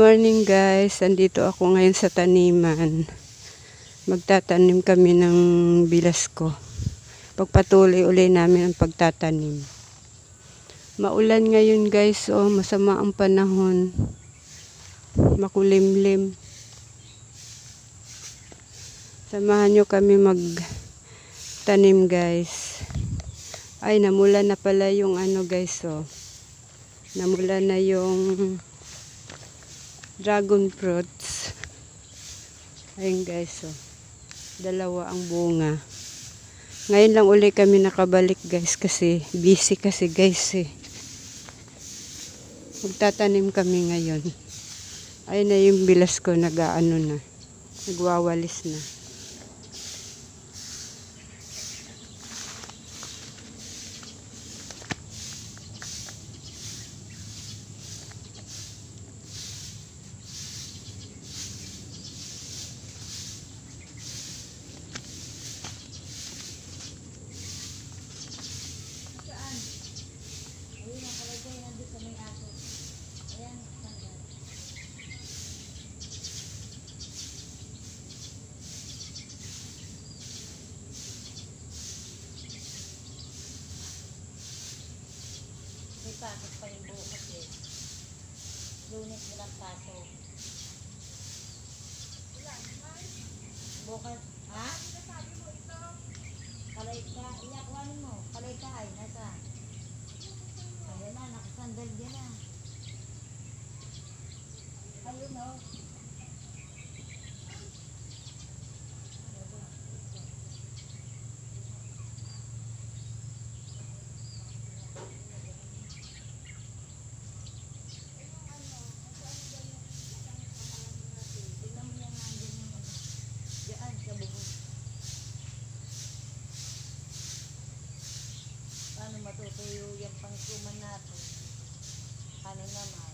morning guys, andito ako ngayon sa taniman. Magtatanim kami ng bilas ko. Pagpatuloy uli namin ang pagtatanim. Maulan ngayon guys, masama ang panahon. Makulimlim. Samahan nyo kami magtanim guys. Ay, namula na pala yung ano guys, namula na yung dragon fruits. Ayun guys, dalawa ang bunga. Ngayon lang uli kami nakabalik guys kasi busy kasi guys Magtatanim kami ngayon. Ayun na yung bilas ko, nag-aano na. Nagwawalis na. Pasok pa yung bukas Lunes mo lang pasok. Bukas, ha? Kalayka, iyakuan mo. Kalayka ay, nasa? Ayan na, nakasandal din na. Ayun o. Paano matutuyo yung pangsuman natin? Ano naman?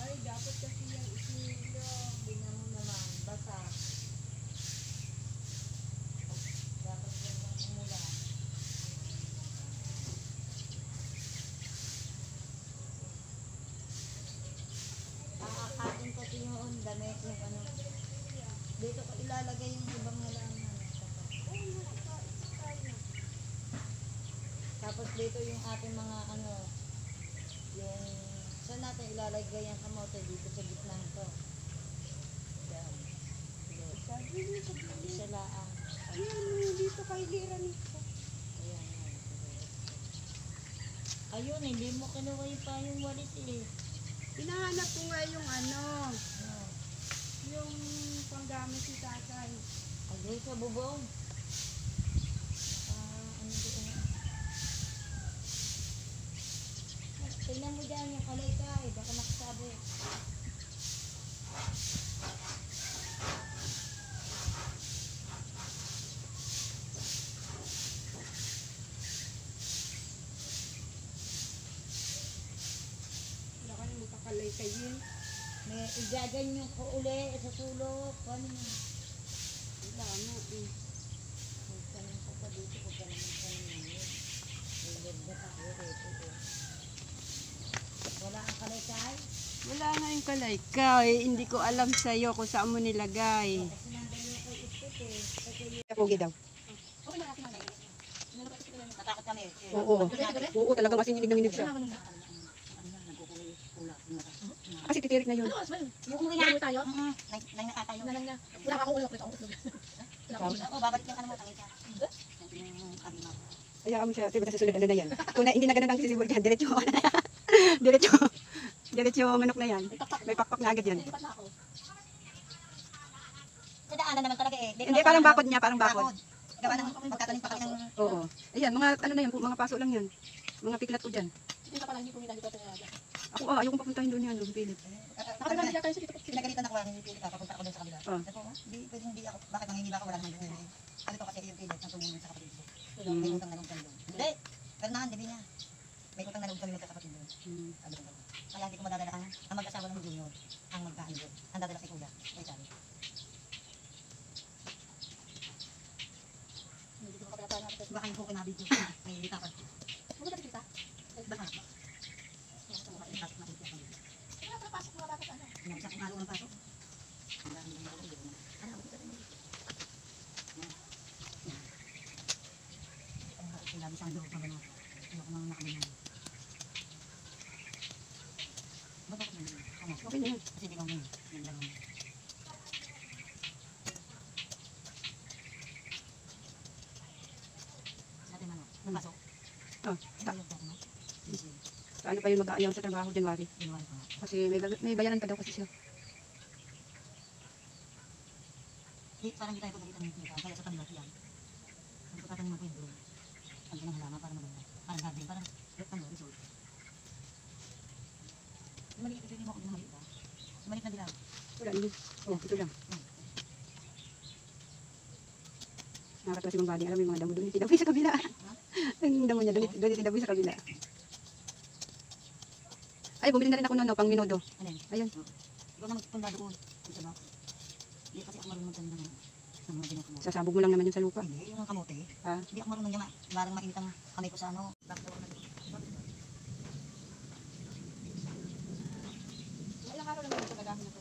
Ay, dapat kasi yung isilo. Tingnan mo naman, basa. Dapat yan ang umulan. Aakatin kasi yun, damit yung ano. Dito ko ilalagay yung ibang halaman. Tapos dito yung ating mga ano, yung saan natin ilalagay ang kamote dito sa gitna nito. Yan. Isa laang. Ayan, dito kay Lira nito. Ayan. Ayun, hindi mo kinuha pa yung walit Hinahanap ko nga yung ano, Oh. yung panggamit si tatay. Agay sa bubong. Ano doon? Tingnan mo dyan yung kalayka baka nakasabi. Wala ka nang makakalay kayo. May igaganyo ko uli sa sulok. Ano na? Wala nga Huwag ka naman pa dito. Huwag ka naman pa naman. Nilagdat ako rito. Wala ang kalaykay? Wala nga yung kalay ka. Hindi ko alam sa'yo kung saan mo nilagay. Kasi nandalo ko isip Pogi daw. Okay na natin nanay. Natakot kami. Oo, talagang kasi nilig siya. Kasi titirik na yun. Yung umuwi na tayo? Nang nakatayo. Wala ka akong ulit ako. Oo, babalik yung ano mo. Tangin siya. Hayaan mo siya. Diba sa susunod ano na yan? Kung hindi na ganun ang sisibol yan, diretso manok na yan. May pakpak na agad yan. Sa daanan naman talaga Hindi, parang bakod niya, parang bakod. Gawa ng magtatanim pa kami ng... Oo. Ayan, mga ano na yan, mga paso lang yan. Mga piklat ko dyan. Dito pala hindi pumilang dito sa... Ako, ayoko papuntahin doon yan, Philip. Nakalimutan siya tayo sa dito. Pinagalitan ako lang, hindi papunta ako doon sa kabila. Hindi ako, bakit mangingiba ako, wala naman doon. Sabi ko kasi yung pilit, ng tumulong sa kapatid ko. May utang na loob kami doon. Hindi, pero nahandibi niya. May utang na loob kami sa kapatid doon. Kaya hindi ko madadala ang mag-asawa ng junior, ang magkain doon. Ang dadala si kuya, kay sabi. Baka yung kukin nabid doon, may litapan. Huwag natin kita? Baka. Pasok na kita. Wala pasok mga bakit ano? Sa kung ano ang pasok. isang doon pag ano. Ayoko nang nakabinan. Ba't ako naman? Ano? Okay na yan. Kasi hindi ko ngayon. Yung dalawang. Natin ano? Napasok? Oh, Ayun ko ano? Sige. ano pa yun mag-aayaw sa trabaho January? Ginawa ko nga. Kasi may bayaran pa daw kasi siya. Parang hindi tayo pagalitan ng kita. Kaya sa kanila yan. Ang pagkatanim ko yun doon. Ang ganang halaman para maganda. Parang garden. Parang ano, resort. Yung maliit, ito yung mo ako yung maliit ba? Yung maliit na dilaw. Wala yun. Oh, ito lang. Nakakatawa si Mang Bali. Alam mo yung mga damo doon. Itidaboy sa kabila. Ang damo niya doon. Doon itidaboy sa kabila. Ay, bumili na rin ako noon, no, pang minudo. Ano yun? Ayun. Ikaw na magpunda doon. Isa ba? Hindi kasi ako marunong magtanda ng mga binukumo. Sasabog mo lang naman yun sa lupa. Hindi, yung kamote. Ha? Hindi ako marunong niya. Barang mainit ang kamay ko sa ano. Bakit ako nag- Ilang araw lang sa dagahan na to.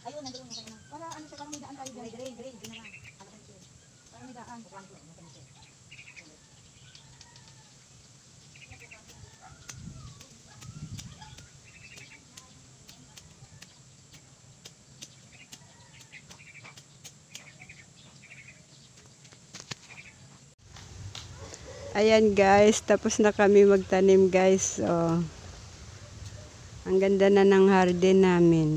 Ayun, nandoon yung kanya. Para ano siya, parang may daan tayo dyan. Green, green, green naman. Parang may daan. Ayan guys, tapos na kami magtanim guys. Oh. Ang ganda na ng garden namin.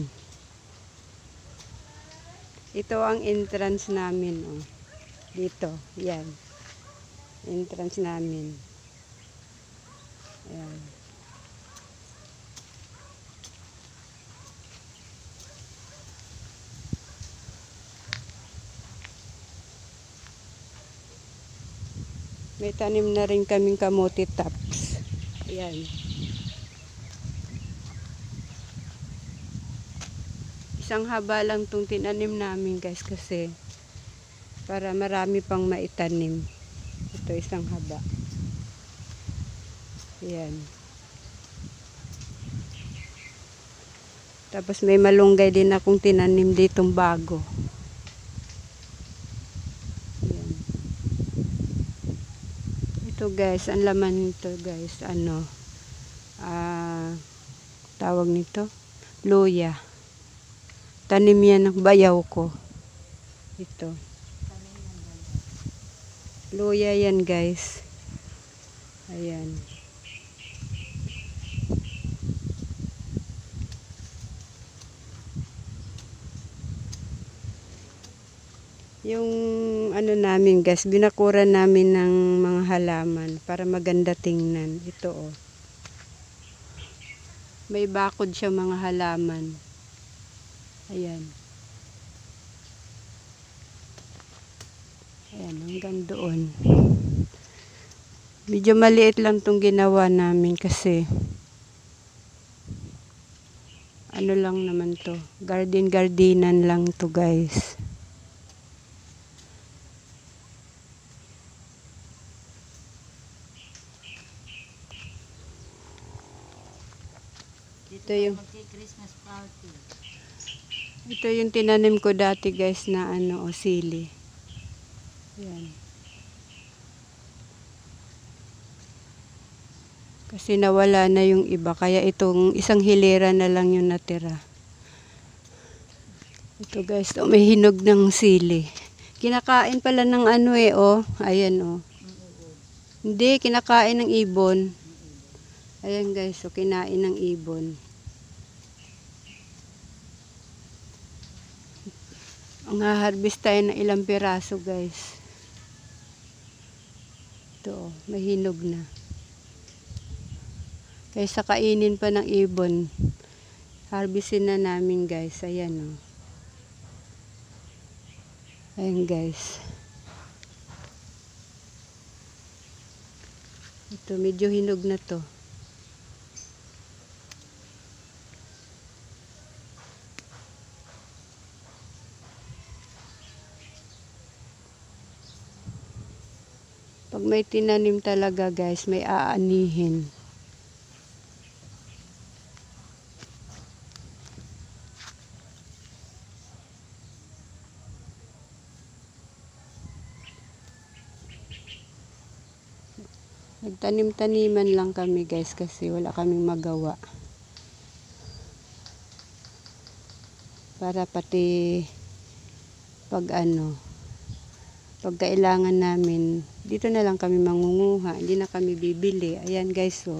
Ito ang entrance namin. Oh. Dito, yan. Entrance namin. Ayan. May tanim na rin kaming kamote tops. Ayan. Isang haba lang itong tinanim namin guys kasi para marami pang maitanim. Ito isang haba. Ayan. Tapos may malunggay din akong tinanim ditong bago. Ayan. Ito guys, ang laman nito guys, ano, tawag nito, luya. Tanim yan ng bayaw ko. Ito. Luya yan guys. Ayan. Yung ano namin guys, binakuran namin ng mga halaman para maganda tingnan. Ito oh. May bakod siya mga halaman. Ayan. Ayan, hanggang doon. Medyo maliit lang tong ginawa namin kasi ano lang naman to. Garden-gardenan lang to guys. Dito yung Christmas party. Ito yung tinanim ko dati guys na ano, o sili. Yan. Kasi nawala na yung iba. Kaya itong isang hilera na lang yung natira. Ito guys, oh, may hinog ng sili. Kinakain pala ng ano eh, oh. Ayan oh. Hindi, kinakain ng ibon. Ayan guys, so kinain ng ibon. Ang harvest tayo ng ilang piraso guys. Ito, may hinog na. Kaysa kainin pa ng ibon, harvestin na namin guys. Ayan o. Ayan guys. Ito, medyo hinog na to. Pag may tinanim talaga guys, may aanihin. Nagtanim-taniman lang kami guys kasi wala kaming magawa. Para pati pag kailangan namin, dito na lang kami mangunguha, hindi na kami bibili. Ayan guys, so.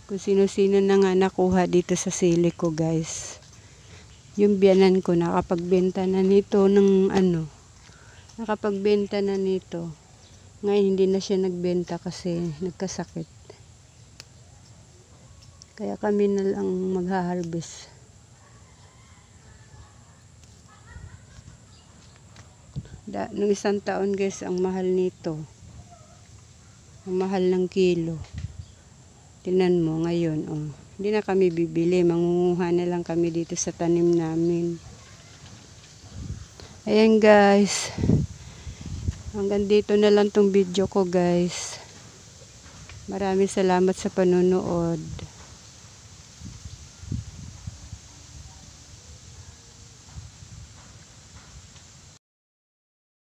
Kung sino-sino na nga nakuha dito sa sili ko guys. Yung biyanan ko nakapagbenta na nito ng nakapagbenta na nito. Ngayon hindi na siya nagbenta kasi nagkasakit. Kaya kami na lang magha-harvest. Nung isang taon guys, ang mahal nito. Ang mahal ng kilo. Tingnan mo ngayon, oh. Hindi na kami bibili, mangunguha na lang kami dito sa tanim namin. Ayan guys. Hanggang dito na lang tong video ko guys. Maraming salamat sa panonood.